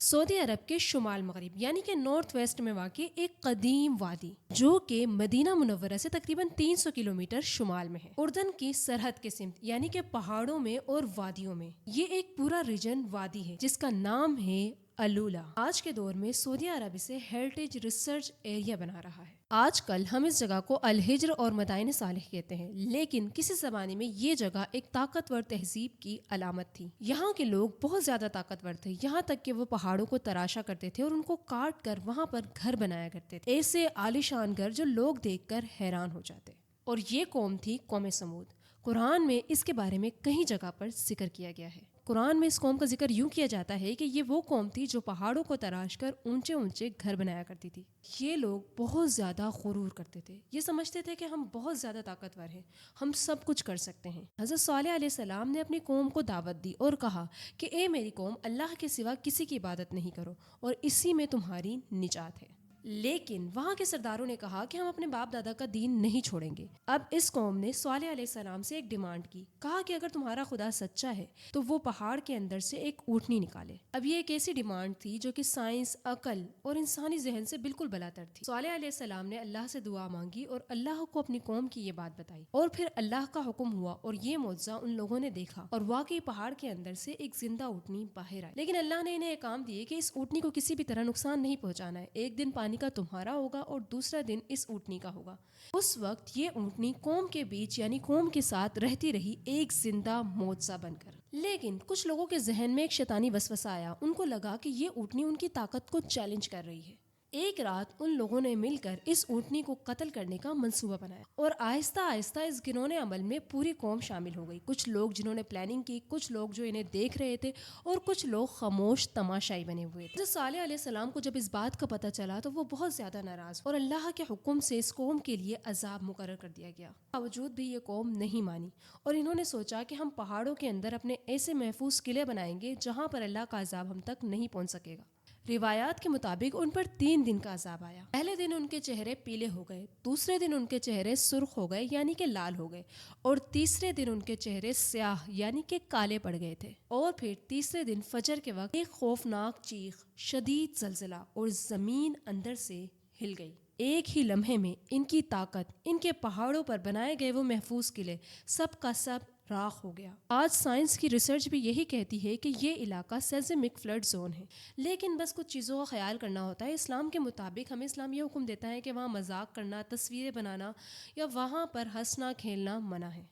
سعودی عرب کے شمال مغرب یعنی کہ نارتھ ویسٹ میں واقع ایک قدیم وادی جو کہ مدینہ منورہ سے تقریباً 300 کلومیٹر شمال میں ہے، اردن کی سرحد کے سمت یعنی کہ پہاڑوں میں اور وادیوں میں یہ ایک پورا ریجن وادی ہے جس کا نام ہے الولا۔ آج کے دور میں سعودی عرب اسے ہیریٹیج ریسرچ ایریا بنا رہا ہے۔ آج کل ہم اس جگہ کو الحجر اور مدائن صالح کہتے ہیں، لیکن کسی زمانے میں یہ جگہ ایک طاقتور تہذیب کی علامت تھی۔ یہاں کے لوگ بہت زیادہ طاقتور تھے، یہاں تک کہ وہ پہاڑوں کو تراشا کرتے تھے اور ان کو کاٹ کر وہاں پر گھر بنایا کرتے تھے، ایسے عالیشان گھر جو لوگ دیکھ کر حیران ہو جاتے۔ اور یہ قوم تھی قوم سمود۔ قرآن میں اس کے بارے میں کئی جگہ پر ذکر کیا گیا ہے۔ قرآن میں اس قوم کا ذکر یوں کیا جاتا ہے کہ یہ وہ قوم تھی جو پہاڑوں کو تراش کر اونچے اونچے گھر بنایا کرتی تھی۔ یہ لوگ بہت زیادہ غرور کرتے تھے، یہ سمجھتے تھے کہ ہم بہت زیادہ طاقتور ہیں، ہم سب کچھ کر سکتے ہیں۔ حضرت صالح علیہ السلام نے اپنی قوم کو دعوت دی اور کہا کہ اے میری قوم، اللہ کے سوا کسی کی عبادت نہیں کرو اور اسی میں تمہاری نجات ہے۔ لیکن وہاں کے سرداروں نے کہا کہ ہم اپنے باپ دادا کا دین نہیں چھوڑیں گے۔ اب اس قوم نے صالح علیہ السلام سے ایک ڈیمانڈ کی، کہا کہ اگر تمہارا خدا سچا ہے تو وہ پہاڑ کے اندر سے ایک اونٹنی نکالے۔ اب یہ ایک ایسی ڈیمانڈ تھی جو کہ سائنس، عقل اور انسانی ذہن سے بالکل بلاتر تھی۔ صالح علیہ السلام نے اللہ سے دعا مانگی اور اللہ کو اپنی قوم کی یہ بات بتائی، اور پھر اللہ کا حکم ہوا اور یہ معجزہ ان لوگوں نے دیکھا، اور واقعی پہاڑ کے اندر سے ایک زندہ اونٹنی باہر آئی۔ لیکن اللہ نے انہیں احکام دیے کہ اس اونٹنی کو کسی بھی طرح نقصان نہیں پہنچانا ہے، ایک دن پانی کا تمہارا ہوگا اور دوسرا دن اس اونٹنی کا ہوگا۔ اس وقت یہ اونٹنی قوم کے بیچ یعنی قوم کے ساتھ رہتی رہی ایک زندہ معجزہ بن کر۔ لیکن کچھ لوگوں کے ذہن میں ایک شیطانی وسوسہ آیا، ان کو لگا کہ یہ اونٹنی ان کی طاقت کو چیلنج کر رہی ہے۔ ایک رات ان لوگوں نے مل کر اس اونٹنی کو قتل کرنے کا منصوبہ بنایا، اور آہستہ آہستہ اس گھنونے عمل میں پوری قوم شامل ہو گئی۔ کچھ لوگ جنہوں نے پلاننگ کی، کچھ لوگ جو انہیں دیکھ رہے تھے، اور کچھ لوگ خاموش تماشائی بنے ہوئے تھے۔ حضرت صالح علیہ السلام کو جب اس بات کا پتہ چلا تو وہ بہت زیادہ ناراض، اور اللہ کے حکم سے اس قوم کے لیے عذاب مقرر کر دیا گیا۔ باوجود بھی یہ قوم نہیں مانی، اور انہوں نے سوچا کہ ہم پہاڑوں کے اندر اپنے ایسے محفوظ قلعے بنائیں گے جہاں پر اللہ کا عذاب ہم تک نہیں پہنچ سکے گا۔ روایات کے مطابق ان پر 3 دن کا عذاب آیا۔ پہلے دن ان کے چہرے پیلے ہو گئے، دوسرے دن ان کے چہرے سرخ ہو گئے یعنی کہ لال ہو گئے، اور تیسرے دن ان کے چہرے سیاہ یعنی کہ کالے پڑ گئے تھے۔ اور پھر تیسرے دن فجر کے وقت ایک خوفناک چیخ، شدید زلزلہ، اور زمین اندر سے ہل گئی۔ ایک ہی لمحے میں ان کی طاقت، ان کے پہاڑوں پر بنائے گئے وہ محفوظ قلعے، سب کا سب راکھ ہو گیا۔ آج سائنس کی ریسرچ بھی یہی کہتی ہے کہ یہ علاقہ سیزمک فلڈ زون ہے، لیکن بس کچھ چیزوں کا خیال کرنا ہوتا ہے۔ اسلام کے مطابق ہمیں اسلام یہ حکم دیتا ہے کہ وہاں مذاق کرنا، تصویریں بنانا یا وہاں پر ہنسنا کھیلنا منع ہے۔